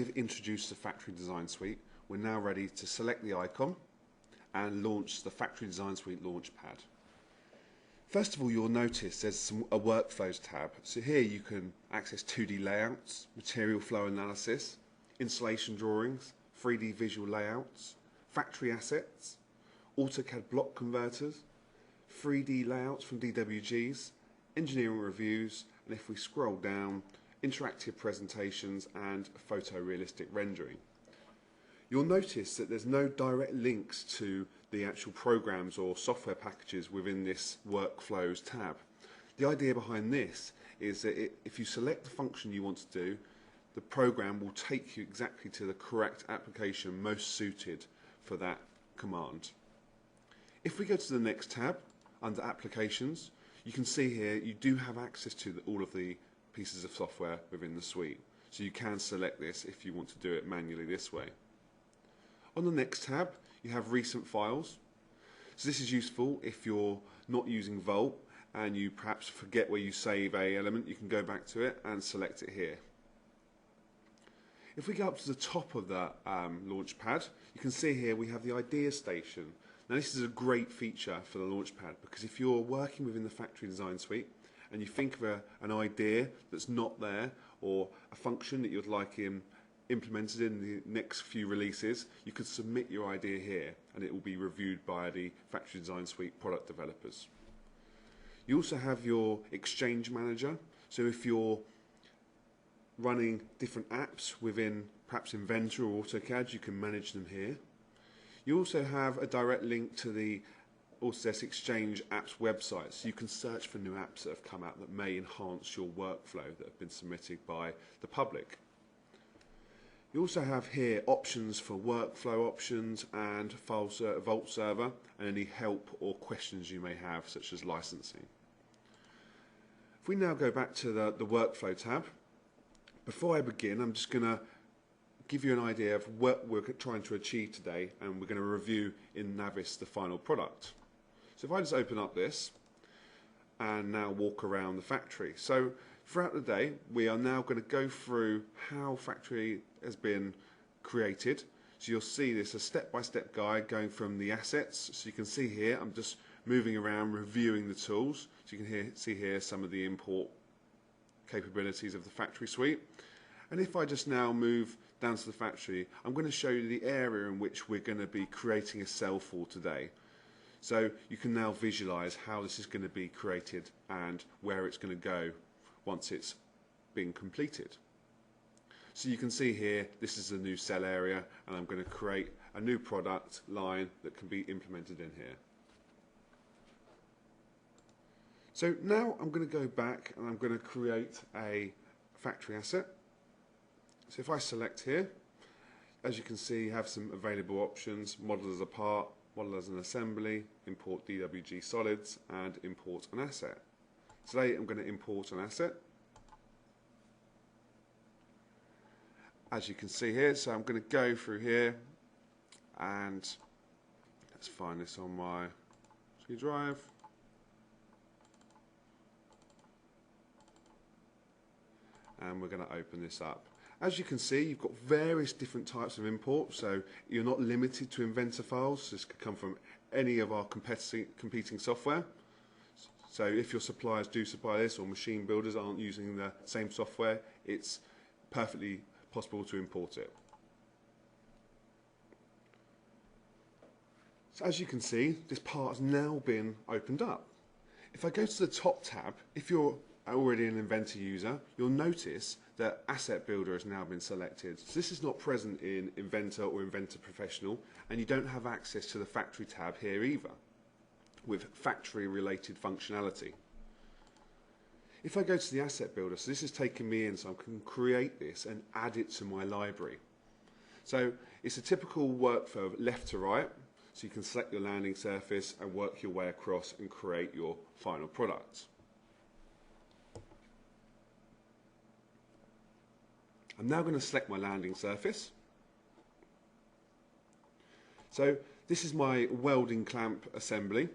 We've introduced the Factory Design Suite. We're now ready to select the icon and launch the Factory Design Suite Launchpad. First of all, you'll notice there's a Workflows tab. So here you can access 2D layouts, material flow analysis, installation drawings, 3D visual layouts, factory assets, AutoCAD block converters, 3D layouts from DWGs, engineering reviews, and if we scroll down, interactive presentations and photorealistic rendering. You'll notice that there's no direct links to the actual programs or software packages within this Workflows tab. The idea behind this is that if you select the function you want to do, the program will take you exactly to the correct application most suited for that command. If we go to the next tab, under Applications, you can see here you do have access to all of the pieces of software within the suite. So you can select this if you want to do it manually this way. On the next tab, you have Recent Files. So this is useful if you're not using Vault and you perhaps forget where you save a element, you can go back to it and select it here. If we go up to the top of the Launchpad, you can see here we have the Idea Station. Now this is a great feature for the Launchpad because if you're working within the Factory Design Suite and you think of an idea that's not there or a function that you'd like implemented in the next few releases, you could submit your idea here and it will be reviewed by the Factory Design Suite product developers. You also have your Exchange Manager, so if you're running different apps within perhaps Inventor or AutoCAD, you can manage them here. You also have a direct link to the Autodesk Exchange apps website, so you can search for new apps that have come out that may enhance your workflow that have been submitted by the public. You also have here options for workflow options and Vault server and any help or questions you may have, such as licensing. If we now go back to the Workflow tab, before I begin, I'm just going to give you an idea of what we're trying to achieve today, and we're going to review in Navis the final product. So if I just open up this and now walk around the factory. So throughout the day, we are now going to go through how factory has been created. So you'll see this a step-by-step guide going from the assets. So you can see here, I'm just moving around reviewing the tools. So you can see here some of the import capabilities of the factory suite. And if I just now move down to the factory, I'm going to show you the area in which we're going to be creating a cell for today. So you can now visualize how this is going to be created and where it's going to go once it's been completed. So you can see here, this is the new cell area, and I'm going to create a new product line that can be implemented in here. So now I'm going to go back and I'm going to create a factory asset. So if I select here, as you can see, you have some available options: model as a part, model as an assembly, import DWG solids, and import an asset. Today I'm going to import an asset. As you can see here, so I'm going to go through here and let's find this on my C drive. And we're going to open this up. As you can see, you've got various different types of imports, so you're not limited to Inventor files. This could come from any of our competing software. So if your suppliers do supply this or machine builders aren't using the same software, it's perfectly possible to import it. So as you can see, this part has now been opened up. If I go to the top tab, if you're already an Inventor user, you'll notice that Asset Builder has now been selected. So this is not present in Inventor or Inventor Professional, and you don't have access to the Factory tab here either, with factory related functionality. If I go to the Asset Builder, so this is taking me in, so I can create this and add it to my library. So it's a typical workflow of left to right, so you can select your landing surface and work your way across and create your final product. I'm now going to select my landing surface. So this is my welding clamp assembly.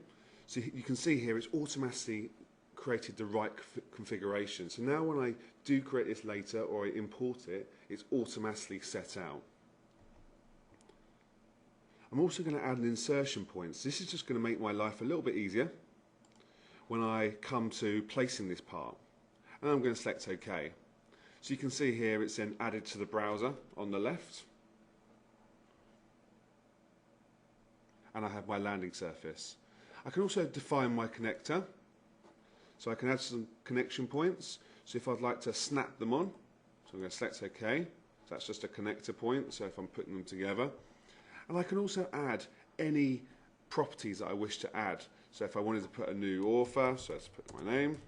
So you can see here it's automatically created the right configuration. So now when I do create this later or I import it, it's automatically set out. I'm also going to add an insertion point. So this is just going to make my life a little bit easier when I come to placing this part. And I'm going to select OK. So you can see here it's then added to the browser on the left. And I have my landing surface. I can also define my connector. So I can add some connection points. So if I'd like to snap them on, so I'm going to select OK. So that's just a connector point, so if I'm putting them together. And I can also add any properties that I wish to add. So if I wanted to put a new author, so let's put my name.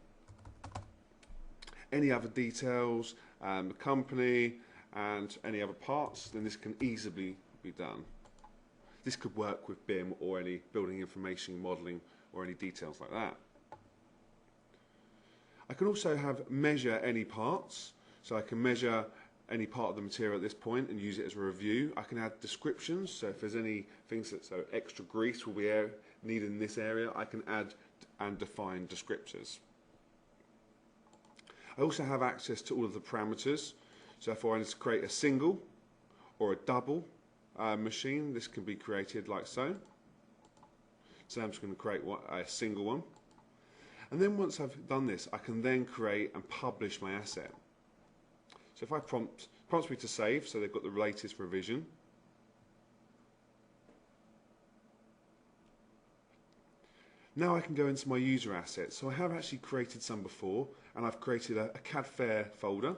Any other details, the company, and any other parts, then this can easily be done. This could work with BIM or any building information modelling or any details like that. I can also measure any parts, so I can measure any part of the material at this point and use it as a review. I can add descriptions, so if there's any things that extra grease will be needed in this area, I can add and define descriptors. I also have access to all of the parameters, so if I wanted to create a single or a double machine, this can be created like so. So I'm just going to create a single one. And then once I've done this, I can then create and publish my asset. So if I prompts me to save, so they've got the latest revision. Now I can go into my user assets. So I have actually created some before, and I've created a CAD Fair folder.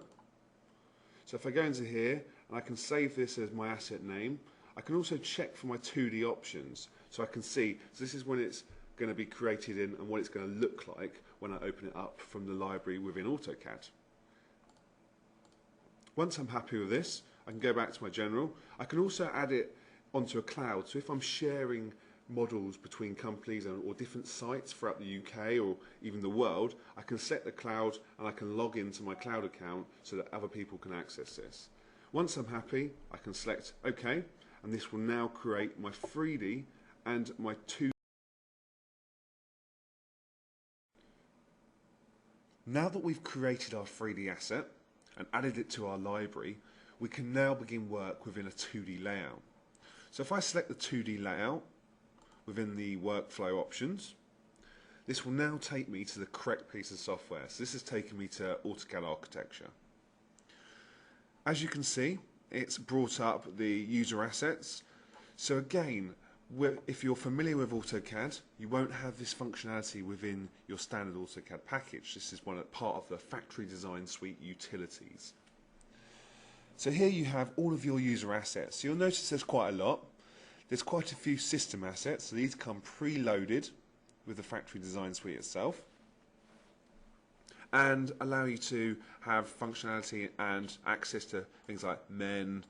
So if I go into here, and I can save this as my asset name, I can also check for my 2D options. So I can see, so this is when it's going to be created in and what it's going to look like when I open it up from the library within AutoCAD. Once I'm happy with this, I can go back to my general. I can also add it onto a cloud. So if I'm sharing models between companies or different sites throughout the UK or even the world, I can set the cloud and I can log into my cloud account so that other people can access this. Once I'm happy, I can select OK, and this will now create my 3D and my 2D. Now that we've created our 3D asset and added it to our library, we can now begin work within a 2D layout. So if I select the 2D layout within the workflow options, this will now take me to the correct piece of software. So this has taken me to AutoCAD architecture. As you can see, it's brought up the user assets. So again, if you're familiar with AutoCAD, you won't have this functionality within your standard AutoCAD package. This is part of the Factory Design Suite utilities. So here you have all of your user assets. So you'll notice there's quite a lot. There's quite a few system assets. So these come preloaded with the Factory Design Suite itself and allow you to have functionality and access to things like men,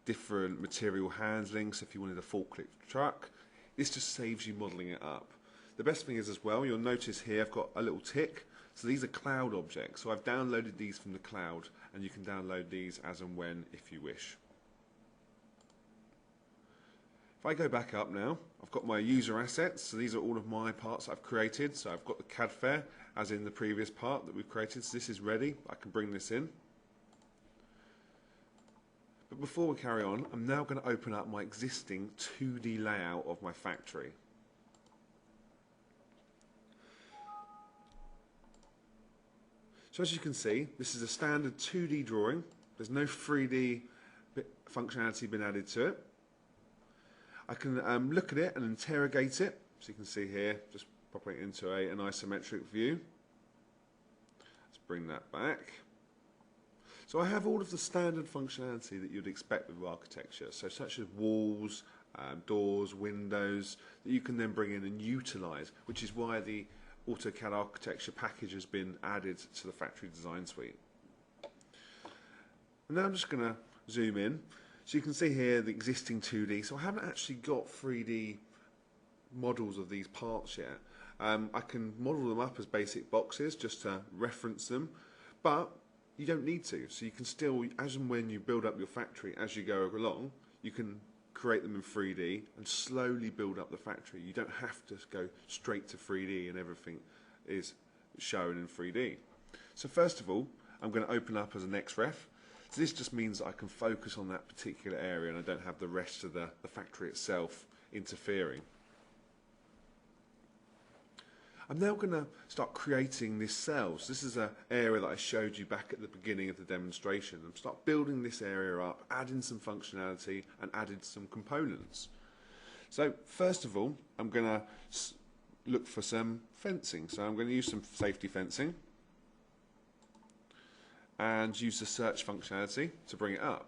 different material handling, so if you wanted a forklift truck, this just saves you modelling it up. The best thing is as well, you'll notice here I've got a little tick, so these are cloud objects, so I've downloaded these from the cloud, and you can download these as and when if you wish. If I go back up now, I've got my user assets, so these are all of my parts I've created, so I've got the CAD Fair, as in the previous part that we've created, so this is ready, I can bring this in. But before we carry on, I'm now going to open up my existing 2D layout of my factory. So as you can see, this is a standard 2D drawing. There's no 3D functionality been added to it. I can look at it and interrogate it. So you can see here, just popping it into an isometric view. Let's bring that back. So I have all of the standard functionality that you'd expect with architecture, so such as walls, doors, windows, that you can then bring in and utilise, which is why the AutoCAD architecture package has been added to the Factory Design Suite. And now I'm just going to zoom in. So you can see here the existing 2D, so I haven't actually got 3D models of these parts yet. I can model them up as basic boxes just to reference them, but you don't need to. So you can still, as and when you build up your factory as you go along, you can create them in 3D and slowly build up the factory. You don't have to go straight to 3D and everything is shown in 3D. So first of all, I'm going to open up as an XREF. So this just means that I can focus on that particular area and I don't have the rest of the factory itself interfering. I'm now going to start creating this cell. So this is an area that I showed you back at the beginning of the demonstration. And start building this area up, adding some functionality and added some components. So first of all, I'm going to look for some fencing. So I'm going to use some safety fencing and use the search functionality to bring it up.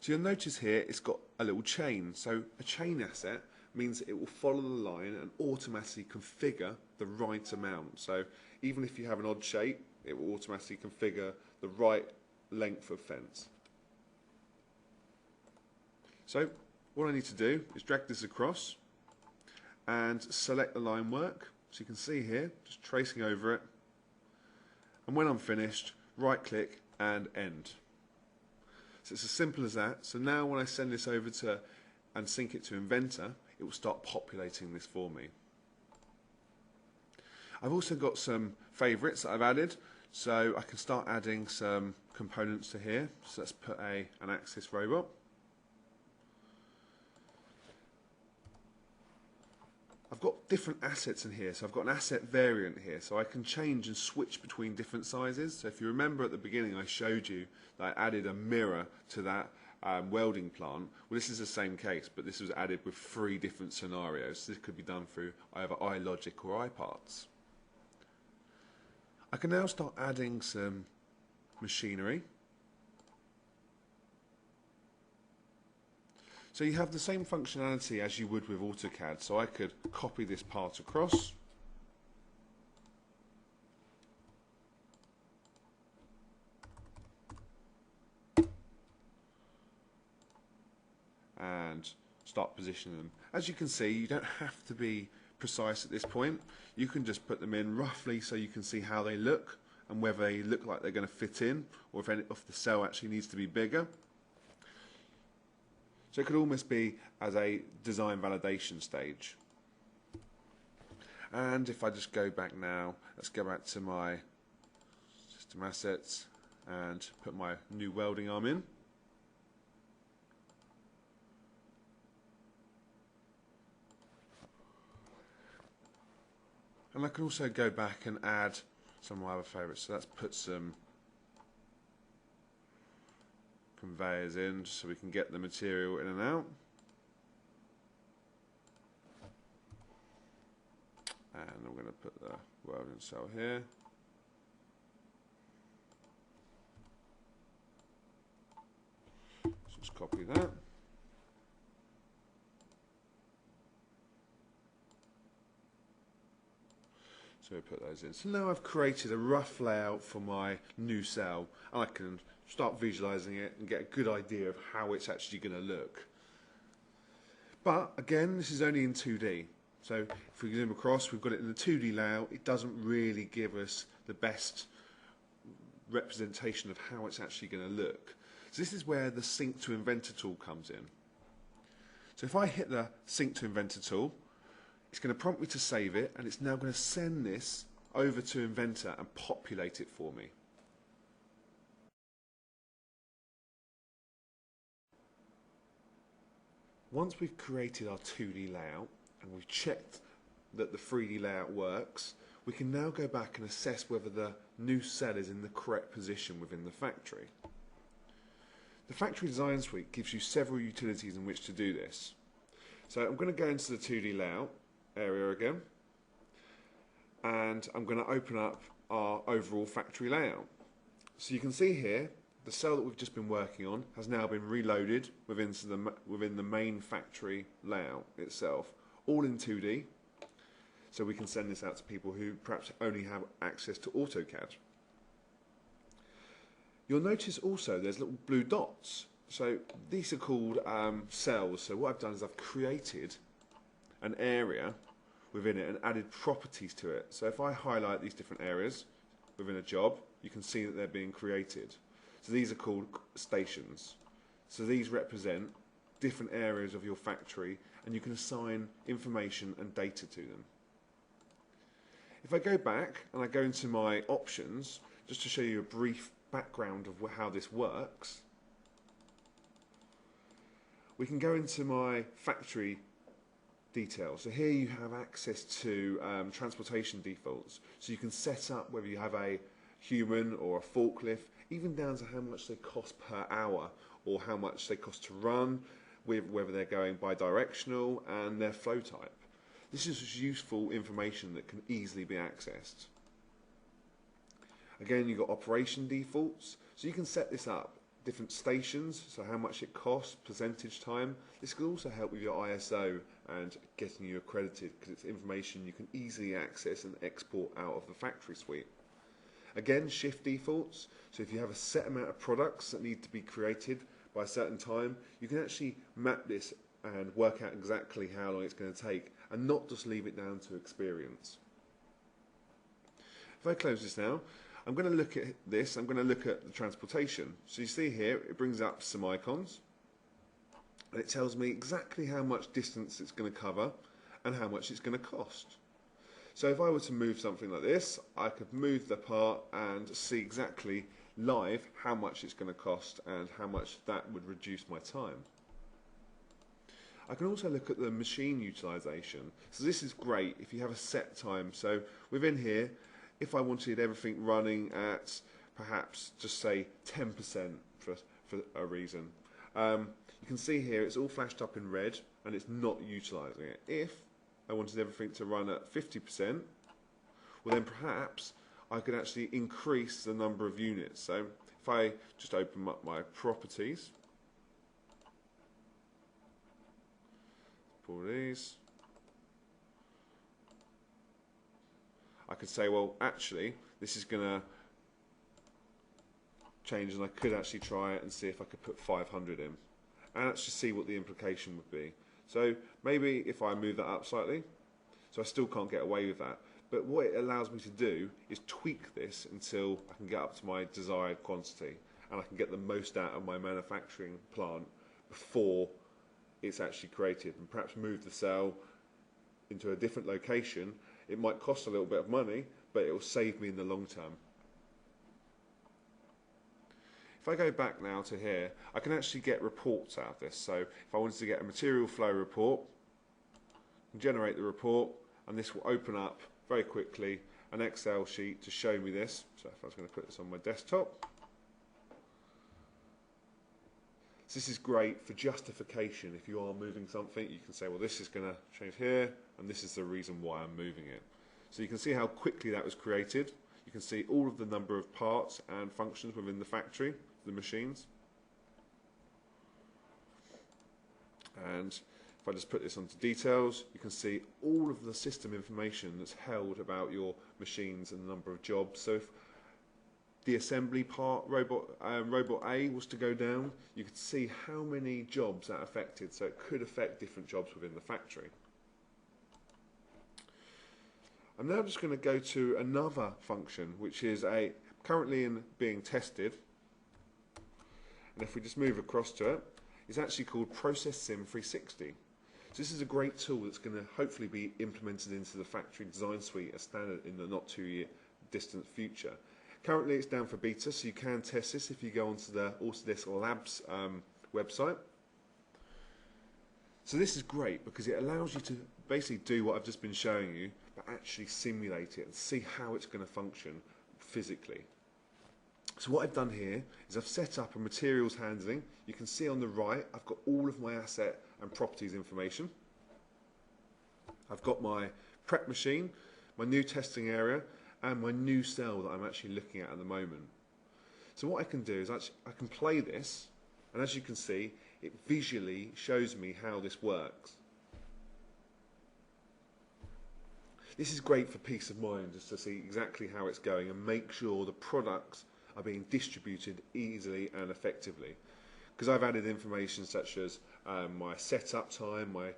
So you'll notice here it's got a little chain. So a chain asset means it will follow the line and automatically configure the right amount. So even if you have an odd shape, it will automatically configure the right length of fence. So what I need to do is drag this across and select the line work. So you can see here, just tracing over it. And when I'm finished, right click and end. So it's as simple as that. So now when I send this over to and sync it to Inventor, it will start populating this for me. I've also got some favourites that I've added, so I can start adding some components to here. So let's put an axis robot. I've got different assets in here, so I've got an asset variant here, so I can change and switch between different sizes. So if you remember at the beginning I showed you that I added a mirror to that welding plant. Well, this is the same case, but this was added with 3 different scenarios. So this could be done through either iLogic or iParts. I can now start adding some machinery. So you have the same functionality as you would with AutoCAD. So I could copy this part across. And start positioning them. As you can see, you don't have to be precise at this point. You can just put them in roughly so you can see how they look and whether they look like they're going to fit in or if the cell actually needs to be bigger. So it could almost be as a design validation stage. And if I just go back now, let's go back to my system assets and put my new welding arm in. And I can also go back and add some of my other favourites. So let's put some conveyors in just so we can get the material in and out. And I'm going to put the welding cell here. So just copy that. So we put those in. So now I've created a rough layout for my new cell, and I can start visualizing it and get a good idea of how it's actually going to look. But again, this is only in 2D. So if we zoom across, we've got it in the 2D layout. It doesn't really give us the best representation of how it's actually going to look. So this is where the Sync to Inventor tool comes in. So if I hit the Sync to Inventor tool, it's going to prompt me to save it, and it's now going to send this over to Inventor and populate it for me. Once we've created our 2D layout and we've checked that the 3D layout works, we can now go back and assess whether the new cell is in the correct position within the factory. The Factory Design Suite gives you several utilities in which to do this. So I'm going to go into the 2D layout area again, and I'm going to open up our overall factory layout. So you can see here the cell that we've just been working on has now been reloaded within the main factory layout itself, all in 2D, so we can send this out to people who perhaps only have access to AutoCAD. You'll notice also there's little blue dots. So these are called cells. So what I've done is I've created an area within it and added properties to it. So if I highlight these different areas within a job, you can see that they're being created. So these are called stations. So these represent different areas of your factory, and you can assign information and data to them. If I go back and I go into my options, just to show you a brief background of how this works, we can go into my factory details. So here you have access to transportation defaults. So you can set up whether you have a human or a forklift, even down to how much they cost per hour or how much they cost to run, with whether they're going bi-directional and their flow type. This is useful information that can easily be accessed. Again, you've got operation defaults, so you can set this up. Different stations, so how much it costs, percentage time. This can also help with your ISO and getting you accredited, because it's information you can easily access and export out of the factory suite. Again, shift defaults, so if you have a set amount of products that need to be created by a certain time, you can actually map this and work out exactly how long it's going to take and not just leave it down to experience. If I close this now, I'm going to look at this, I'm going to look at the transportation. So you see here, it brings up some icons and it tells me exactly how much distance it's going to cover and how much it's going to cost. So if I were to move something like this, I could move the part and see exactly live how much it's going to cost and how much that would reduce my time. I can also look at the machine utilization. So this is great if you have a set time. So within here, if I wanted everything running at perhaps just say 10% for a reason, you can see here it's all flashed up in red and it's not utilizing it. If I wanted everything to run at 50%, well then perhaps I could actually increase the number of units. So if I just open up my properties, pull these, I could say, well, actually, this is going to change, and I could actually try it and see if I could put 500 in, and actually see what the implication would be. So maybe if I move that up slightly, so I still can't get away with that, but what it allows me to do is tweak this until I can get up to my desired quantity, and I can get the most out of my manufacturing plant before it's actually created, and perhaps move the cell into a different location. It might cost a little bit of money, but it will save me in the long term. If I go back now to here, I can actually get reports out of this. So if I wanted to get a material flow report, I can generate the report, and this will open up very quickly an Excel sheet to show me this. So if I was going to put this on my desktop, so this is great for justification. If you are moving something, you can say, well, this is going to change here, and this is the reason why I'm moving it. So you can see how quickly that was created. You can see all of the number of parts and functions within the factory, the machines. And if I just put this onto details, you can see all of the system information that's held about your machines and the number of jobs. So if the assembly part, robot A was to go down, you could see how many jobs that affected, so it could affect different jobs within the factory. I'm now just going to go to another function, which is currently being tested, and if we just move across to it, it's actually called Process Sim 360. So this is a great tool that's going to hopefully be implemented into the factory design suite as standard in the not too distant future. Currently it's down for beta, so you can test this if you go onto the Autodesk Labs website. So this is great because it allows you to basically do what I've just been showing you, but actually simulate it and see how it's going to function physically. So what I've done here is I've set up a materials handling. You can see on the right I've got all of my asset and properties information. I've got my prep machine, my new testing area, and my new cell that I'm actually looking at the moment. So what I can do is I can play this, and as you can see, it visually shows me how this works. This is great for peace of mind, just to see exactly how it's going and make sure the products are being distributed easily and effectively. Because I've added information such as my setup time, my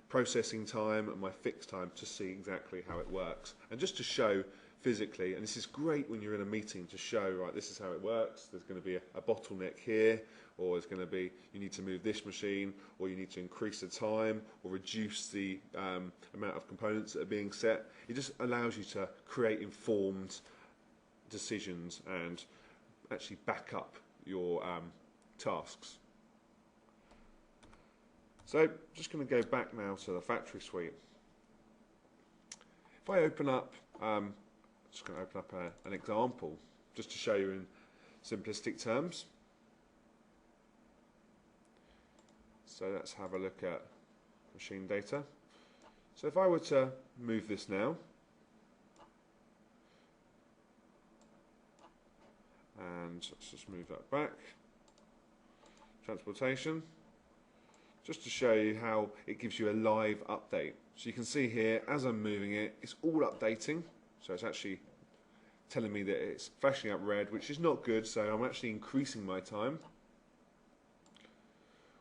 processing time, and my fix time to see exactly how it works. And just to show physically, and this is great when you're in a meeting to show, right, this is how it works, there's going to be a bottleneck here, or there's going to be, you need to move this machine, or you need to increase the time, or reduce the amount of components that are being set. It just allows you to create informed decisions and actually back up your tasks. So, just going to go back now to the factory suite. If I open up, just going to open up an example, just to show you in simplistic terms. So let's have a look at machine data. So if I were to move this now, and let's just move that back, transportation, just to show you how it gives you a live update. So you can see here, as I'm moving it, it's all updating. So it's actually telling me that it's flashing up red, which is not good, so I'm actually increasing my time.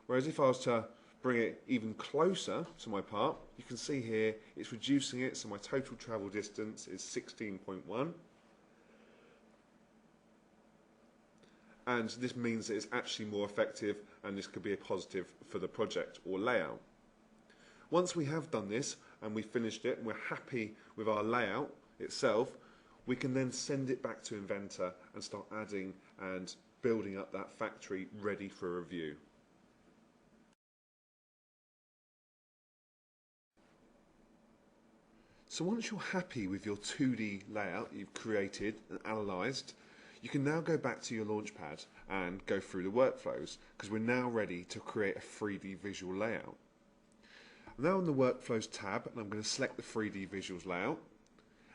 Whereas if I was to bring it even closer to my part, you can see here it's reducing it, so my total travel distance is 16.1. And this means that it's actually more effective, and this could be a positive for the project or layout. Once we have done this and we finished it and we're happy with our layout itself, we can then send it back to Inventor and start adding and building up that factory ready for review. So once you're happy with your 2D layout you've created and analysed, you can now go back to your Launchpad and go through the workflows, because we're now ready to create a 3D visual layout. I'm now on the Workflows tab, and I'm going to select the 3D visuals layout.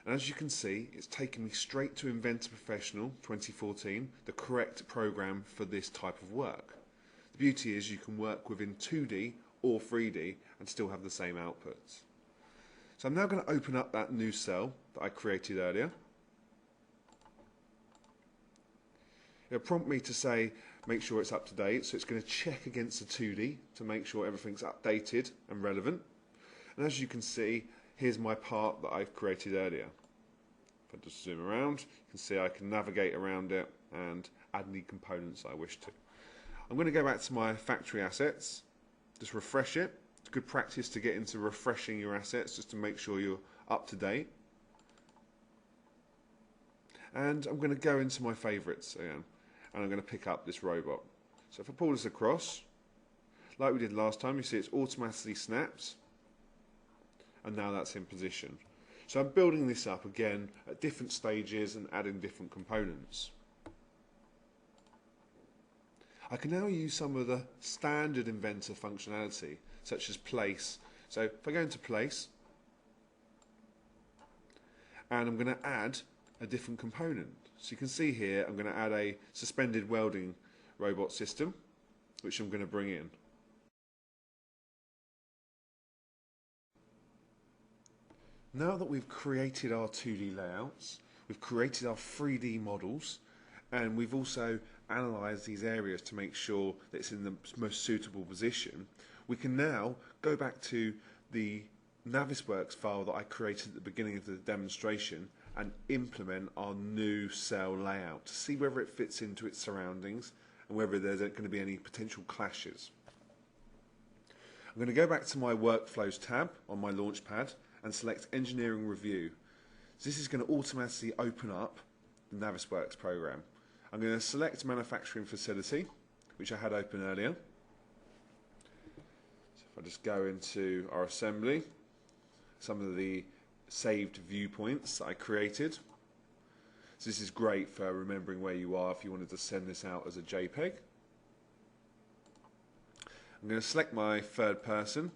And as you can see, it's taken me straight to Inventor Professional 2014, the correct program for this type of work. The beauty is you can work within 2D or 3D and still have the same outputs. So I'm now going to open up that new cell that I created earlier. It'll prompt me to say, make sure it's up to date, so it's going to check against the 2D to make sure everything's updated and relevant. And as you can see, here's my part that I've created earlier. If I just zoom around, you can see I can navigate around it and add any components I wish to. I'm going to go back to my factory assets, just refresh it. It's good practice to get into refreshing your assets just to make sure you're up to date. And I'm going to go into my favourites again, and I'm going to pick up this robot. So if I pull this across, like we did last time, you see it's automatically snaps, and now that's in position. So I'm building this up again at different stages and adding different components. I can now use some of the standard Inventor functionality, such as place. So if I go into place, and I'm going to add a different component. So you can see here I'm going to add a suspended welding robot system, which I'm going to bring in. Now that we've created our 2D layouts, we've created our 3D models, and we've also analysed these areas to make sure that it's in the most suitable position, we can now go back to the Navisworks file that I created at the beginning of the demonstration and implement our new cell layout to see whether it fits into its surroundings and whether there's going to be any potential clashes. I'm going to go back to my Workflows tab on my Launchpad and select Engineering Review. So this is going to automatically open up the Navisworks program. I'm going to select Manufacturing Facility, which I had open earlier. So if I just go into our assembly, some of the saved viewpoints that I created. So this is great for remembering where you are if you wanted to send this out as a JPEG. I'm going to select my third person.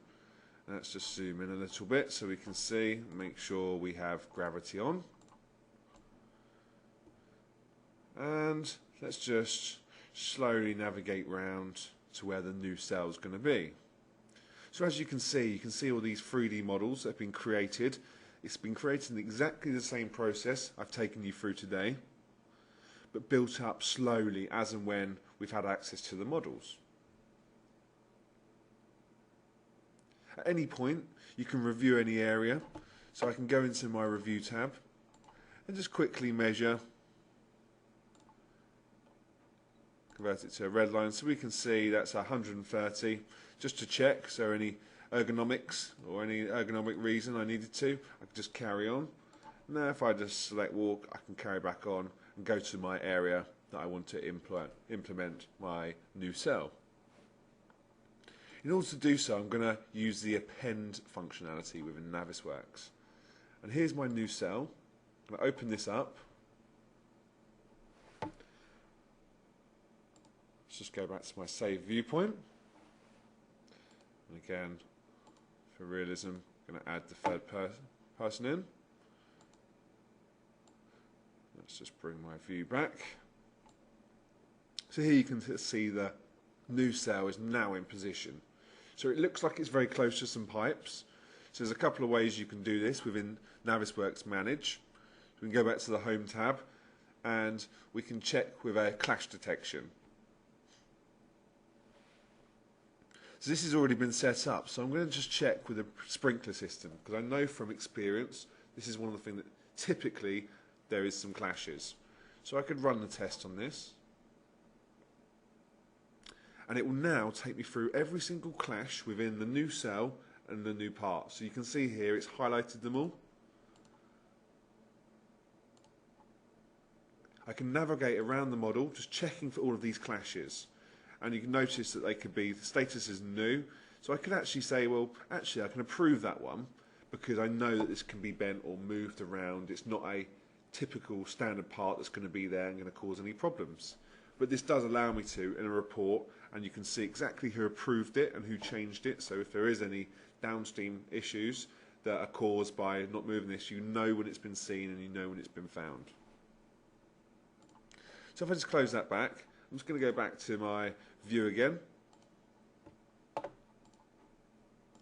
Let's just zoom in a little bit so we can see, make sure we have gravity on. And let's just slowly navigate round to where the new cell is going to be. So as you can see all these 3D models that have been created. It's been created in exactly the same process I've taken you through today, but built up slowly as and when we've had access to the models. At any point, you can review any area, so I can go into my Review tab, and just quickly measure, convert it to a red line so we can see that's 130, just to check, so any ergonomics or any ergonomic reason I needed to, I can just carry on. Now if I just select walk, I can carry back on and go to my area that I want to implement my new cell. In order to do so, I'm going to use the append functionality within Navisworks. And here's my new cell. I'm going to open this up. Let's just go back to my save viewpoint. And again, for realism, I'm going to add the third person in. Let's just bring my view back. So here you can see the new cell is now in position. So it looks like it's very close to some pipes. So there's a couple of ways you can do this within Navisworks Manage. We can go back to the Home tab and we can check with a clash detection. So this has already been set up, so I'm going to just check with a sprinkler system, because I know from experience this is one of the things that typically there is some clashes. So I could run the test on this, and it will now take me through every single clash within the new cell and the new part. So you can see here it's highlighted them all. I can navigate around the model just checking for all of these clashes, and you can notice that they could be, the status is new, so I could actually say, well actually I can approve that one because I know that this can be bent or moved around. It's not a typical standard part that's going to be there and going to cause any problems. But this does allow me to, in a report, and you can see exactly who approved it and who changed it, so if there is any downstream issues that are caused by not moving this, you know when it's been seen and you know when it's been found. So if I just close that back, I'm just going to go back to my view again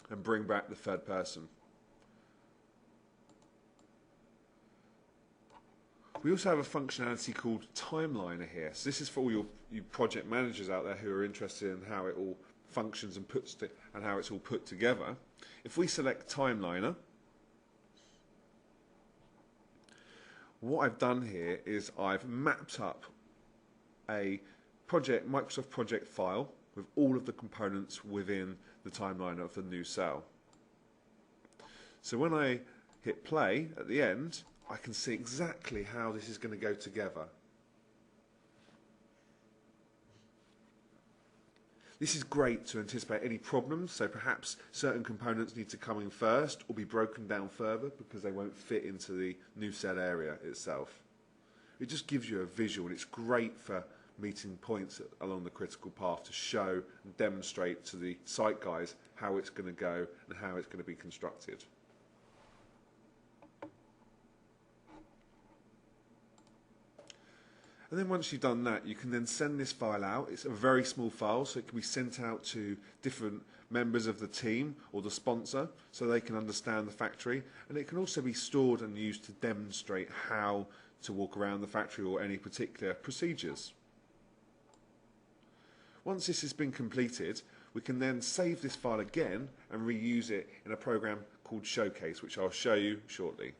and bring back the third person. We also have a functionality called Timeliner here. So this is for all you project managers out there who are interested in how it all functions and and how it's all put together. If we select Timeliner, what I've done here is I've mapped up a Microsoft project file with all of the components within the timeline of the new cell. So when I hit play at the end, I can see exactly how this is going to go together. This is great to anticipate any problems, so perhaps certain components need to come in first or be broken down further because they won't fit into the new cell area itself. It just gives you a visual, and it's great for meeting points along the critical path to show and demonstrate to the site guys how it's going to go and how it's going to be constructed. And then once you've done that, you can then send this file out. It's a very small file, so it can be sent out to different members of the team or the sponsor so they can understand the factory, and it can also be stored and used to demonstrate how to walk around the factory or any particular procedures. Once this has been completed, we can then save this file again and reuse it in a program called Showcase, which I'll show you shortly.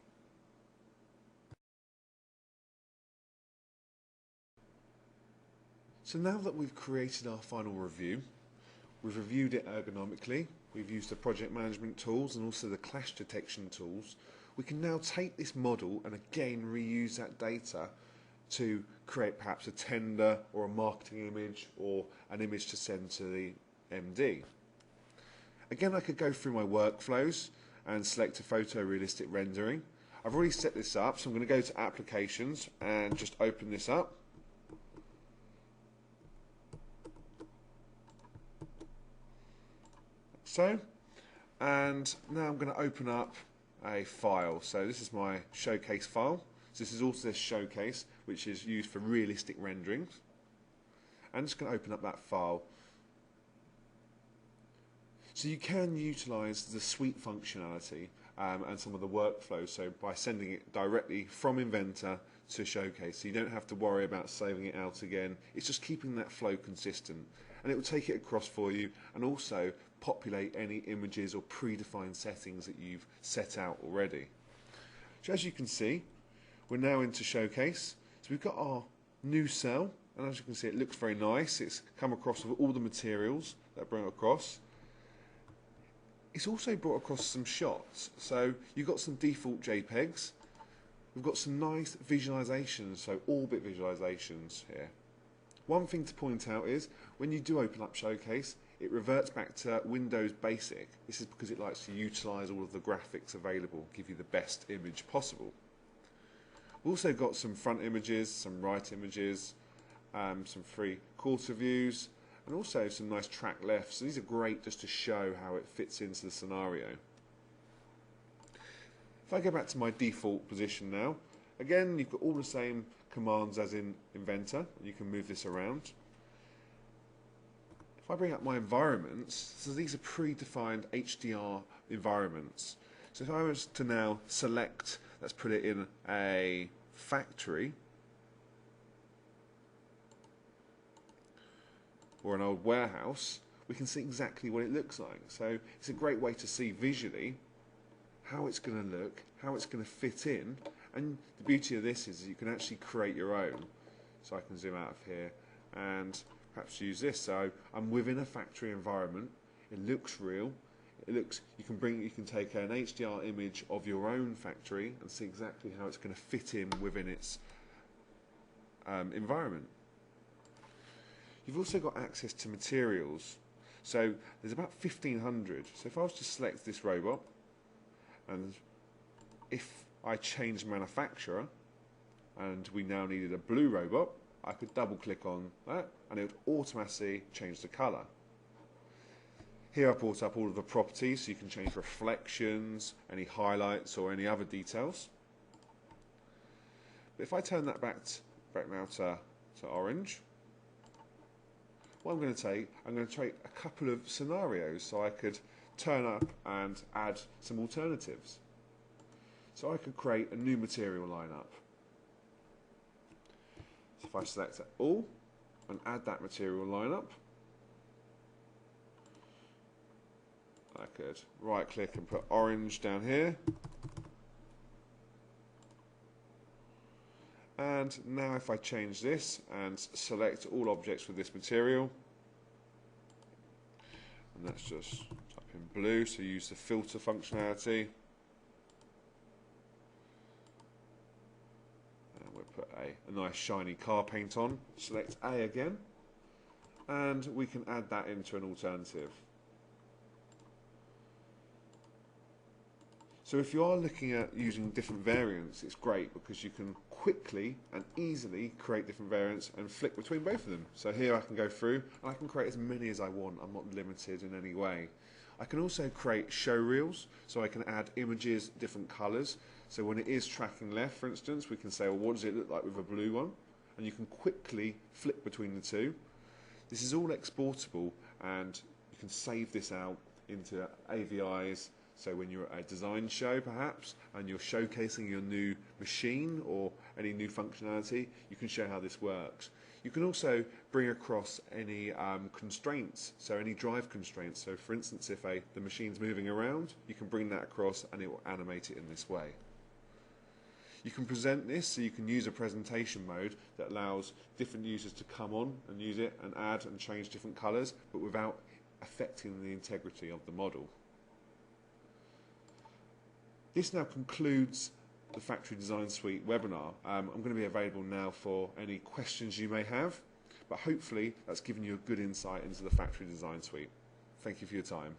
So now that we've created our final review, we've reviewed it ergonomically, we've used the project management tools and also the clash detection tools, we can now take this model and again reuse that data to create perhaps a tender or a marketing image or an image to send to the MD. Again, I could go through my workflows and select a photorealistic rendering. I've already set this up, so I'm going to go to Applications and just open this up. So, and now I'm going to open up a file. So this is my showcase file. So this is also a showcase which is used for realistic renderings. I'm just going to open up that file. So you can utilize the suite functionality and some of the workflows, so by sending it directly from Inventor to Showcase, so you don't have to worry about saving it out again. It's just keeping that flow consistent, and it will take it across for you and also populate any images or predefined settings that you've set out already. So as you can see, We're now into Showcase. So we've got our new cell, and as you can see, it looks very nice. It's come across with all the materials that are brought across. It's also brought across some shots. So you've got some default JPEGs. We've got some nice visualizations, so orbit visualizations here. One thing to point out is when you do open up Showcase, it reverts back to Windows Basic. This is because it likes to utilize all of the graphics available, give you the best image possible. We've also got some front images, some right images, some free quarter views, and also some nice track lefts. So these are great just to show how it fits into the scenario. If I go back to my default position now, again you've got all the same commands as in Inventor. You can move this around. If I bring up my environments, so these are predefined HDR environments. So if I was to now select, let's put it in a factory or an old warehouse, we can see exactly what it looks like. So it's a great way to see visually how it's going to look, how it's going to fit in, and the beauty of this is you can actually create your own. So I can zoom out of here and perhaps use this. So I'm within a factory environment. It looks real. It looks. You can take an HDR image of your own factory and see exactly how it's going to fit in within its environment. You've also got access to materials. So there's about 1,500. So if I was to select this robot, and if I change manufacturer and we now needed a blue robot, I could double click on that and it would automatically change the colour. Here I've brought up all of the properties, so you can change reflections, any highlights or any other details. But if I turn that back now to orange, what I'm going to take a couple of scenarios, so I could turn up and add some alternatives. So I could create a new material lineup. So if I select all and add that material lineup, I could right click and put orange down here. And now if I change this and select all objects with this material, and let's just type in blue, so use the filter functionality. And we'll put a nice shiny car paint on. Select A again, and we can add that into an alternative. So if you are looking at using different variants, it's great because you can quickly and easily create different variants and flick between both of them. So here I can go through and I can create as many as I want. I'm not limited in any way. I can also create show reels, so I can add images, different colours. So when it is tracking left, for instance, we can say, well, what does it look like with a blue one? And you can quickly flick between the two. This is all exportable, and you can save this out into AVIs. So when you're at a design show perhaps and you're showcasing your new machine or any new functionality, you can show how this works. You can also bring across any constraints, so any drive constraints. So for instance, if the machine's moving around, you can bring that across and it will animate it in this way. You can present this, so you can use a presentation mode that allows different users to come on and use it and add and change different colours, but without affecting the integrity of the model. This now concludes the Factory Design Suite webinar. I'm going to be available now for any questions you may have, but hopefully that's given you a good insight into the Factory Design Suite. Thank you for your time.